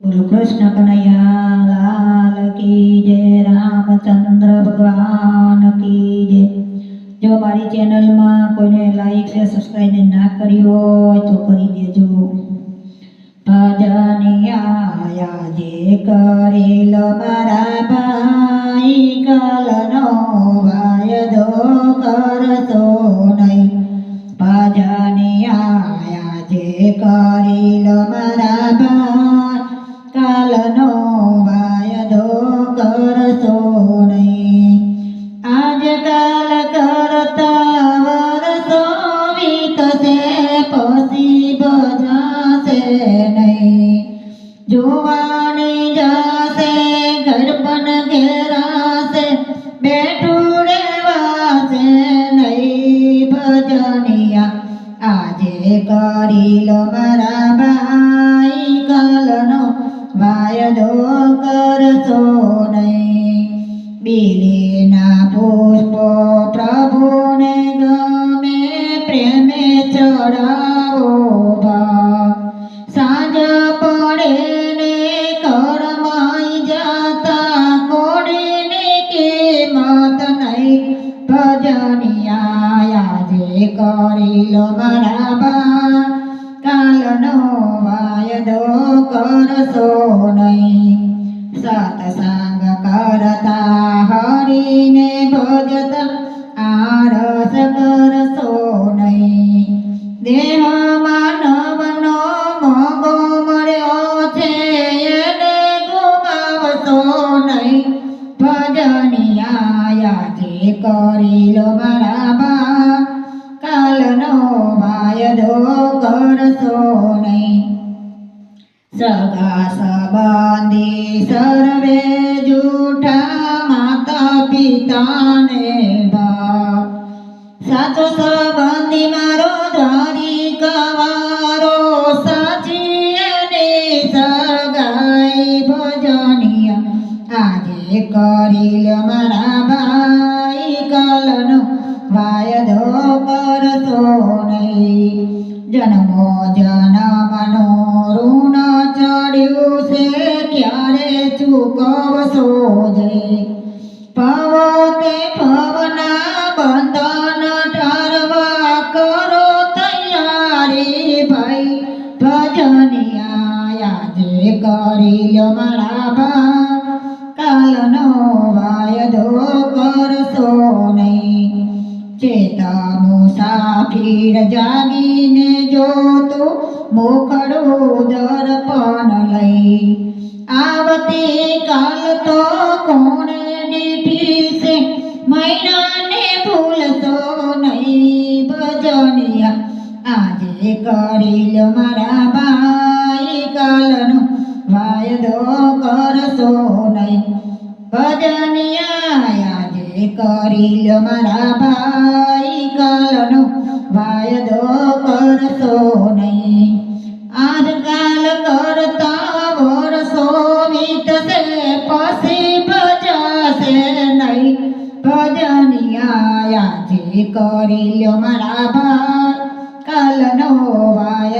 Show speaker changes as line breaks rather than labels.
બોલો કૃષ્ણ કનૈયા લાલ કી જય, રામચંદ્ર ભગવાન કી જય। જો મારી ચેનલમાં કોઈને લાઈક કે સબસ્ક્રાઈબ ના કરી હોય તો કરી દેજો। ભજનિયા જે કરેલ મારા ભાઈ, કાલનો વાયદો કરશો નહીં। ભજનિયા જે કરેલ મારા ભાઈ, કાલનો વાયદો કરશો નહીં। આજકાલ કરતા વર્ષો વીતશે, પછી બજાશે નહીં। જોવાની જશે ઘડપણ ઘેરાશે, બેઠું રેવાશે નહીં। ભજનિયા આજે કરી લો મારા ભાઈ, કાલનો વાયદો કરશો નહીં। બીલીના પુષ્પો પ્રભુને ગમે, પ્રેમે ચડાવો ભાવ। સાંજ પડે ને કરમાઈ જાતા, કોડીની કિંમત નહીં। ભજનિયા આજે કરી લો મારા ભાઈ, કાલનો વાયદો કરશો નહીં। સત્સંગ કરતા હરિને ભજતા, આરસ કરશો નહીં। દેહ માનવનો મોગો મળ્યો છે, એને ગુમાવશો નહીં। ભજનિયા આજે કરી લો મારા ભાઈ, કાલનો વાયદો કરશો નહીં। સગા સંબંધી સર્વે જૂઠા, માતા પિતાને બાપ। સાચો સંબંધી મારો દ્વારિકાવાળો, સાચી એની સગાઈ। ભજનિયા આજે કરી લો મારા ભાઈ, કાલનો વાયદો કરશો નહીં। જન્મો જન્મનો ઋણ ચડ્યું છે, ક્યારે ચૂકવશો જય। પવતે પવના બંધન ટાળવા, કરો તૈયારી ભાઈ। ભજનિયા આજે કરી લો મારા ભાઈ, કાલનો વાયદો કરશો નહીં। ચેતા મુસાફિર જાગીને જોતું, મોખડું દર્પણ લઈ। આવતી કાલ તો કોણે દીઠી છે, મહિનાને ભૂલશો નહીં। ભજનિયા આજે કરી લો મારા ભાઈ, કાલનો વાયદો કરશો નહીં। ભજનિયા આજે કરી લો મારા ભાઈ, કાલનો વાયદો કરશો નહીં। આજકાલ કરતા વર્ષો વીતશે, પછી બજાશે નહીં। ભજનિયા આજે કરી લો મારા ભાઈ, કાલનો વાયદો